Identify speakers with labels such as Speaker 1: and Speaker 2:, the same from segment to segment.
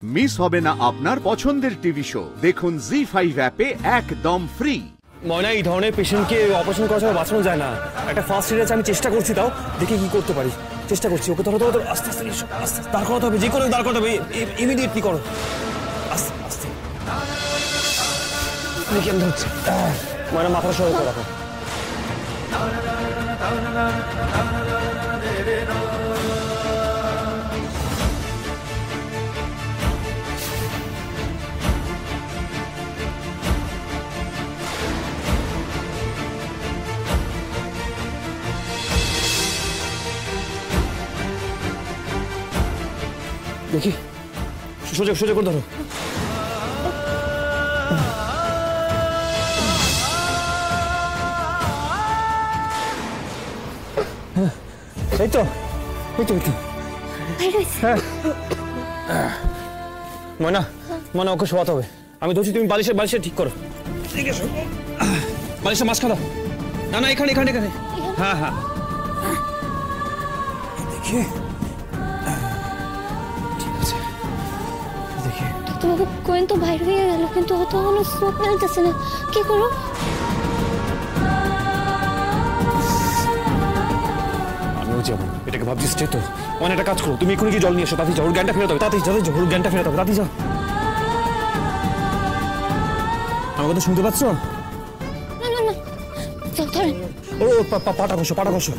Speaker 1: Miss হবে না আপনার পছন্দের টিভি শো। দেখুন জি5 অ্যাপে একদম ফ্রি।
Speaker 2: ময়না, এই ধরনের পেশেন্টকে অপারেশন করা ছাড়া বাঁচানো যায় না। একটা ফার্স্ট এড আছে, আমি চেষ্টা করছি, তাও দেখি কি করতে পারি। চেষ্টা করছি। ওকে ধরো ধরো, আস্তে আস্তে আস্তে দাঁড় করাতে হবে, যে কোনো দাঁড় করাতে হবে, ইমিডিয়েটলি করো। আস্তে আস্তে দেখি আমি ধরছি। ময়না, মাথাটা সরে রাখো। দেখি, সোজা সোজা করে ধরো। এই তো এই তো এই তো। ময়না, ময়না, ওকে শোয়াতে হবে। আমি ধরছি, তুমি বালিশে ঠিক করো। ঠিক আছে, বালিশে মাঝখানে দাও। না না, এখানে এখানে এখানে। হ্যাঁ হ্যাঁ, দেখি।
Speaker 3: তোমাকে কোয়েন তো বাইরে হয়ে গেল, কিন্তু অত কোনো স্মোক মেলতেছে না। কি করো?
Speaker 2: আমিও যাবো, এটাকে ভাবছিস তো। অনেকটা কাজ করো, তুমি এখনই কি জল নিয়ে এসো। তাড়াতাড়ি যাও, ওর জ্ঞানটা ফেরত হবে। তাড়াতাড়ি যাও, ওর জ্ঞানটা ফেরত হবে। তাড়াতাড়ি যাও। আমার কথা শুনতে পাচ্ছ?
Speaker 3: না না না, যাও ধরেন।
Speaker 2: ও পাটা ঘষো, পাটা ঘষো।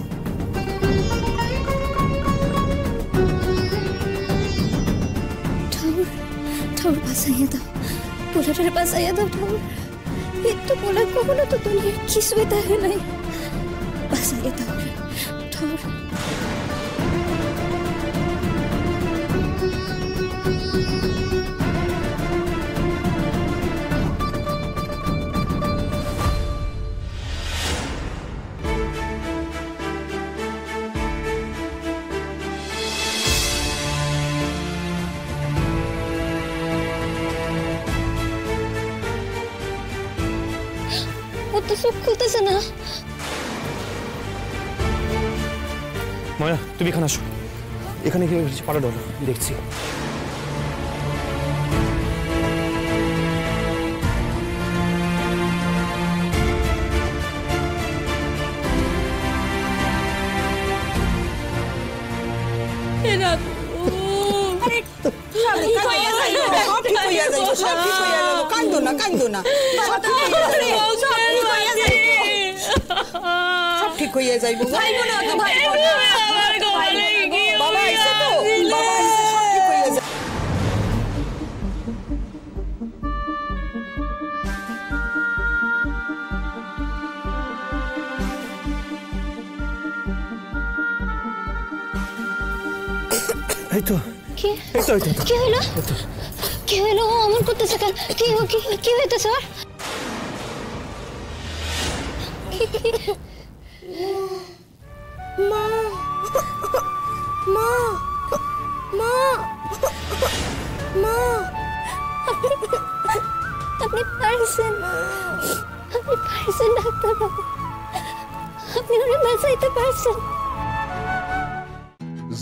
Speaker 3: ঠাকুর বাঁচাইয়া দাও, পোলাটার বাঁচাইয়া দাও ঠাকুর। এর তো পোলা কখনো তো দুনিয়ার কিছুই দেখে নাই। বাঁচাইয়া দাও ঠাকুর। ও তো চোখ খুলতেছে না।
Speaker 2: ময়না, তুমি এখানে আসো। এখানে গিয়ে পাটা ধরো, দেখছি।
Speaker 4: কান্দো না, কান্দো না, সব ঠিক হইয়া যাইব। বাবা আইছে তো, বাবা আইছে, সব ঠিক হইয়া যাবে।
Speaker 2: এই তো,
Speaker 3: কি
Speaker 2: এই তো, এই তো।
Speaker 3: কি হলো? কি হলো? অমন করতেছে কেন? কি হইতেছে?
Speaker 4: মা মা মা মা,
Speaker 3: আপনি পারছেন, আপনি পারছেন ডাক্তার বাবু, আপনি ওরে বাঁচাইতে পারছেন।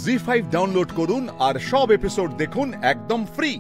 Speaker 1: জি5 ডাউনলোড করুন আর সব এপিসোড দেখুন একদম ফ্রি।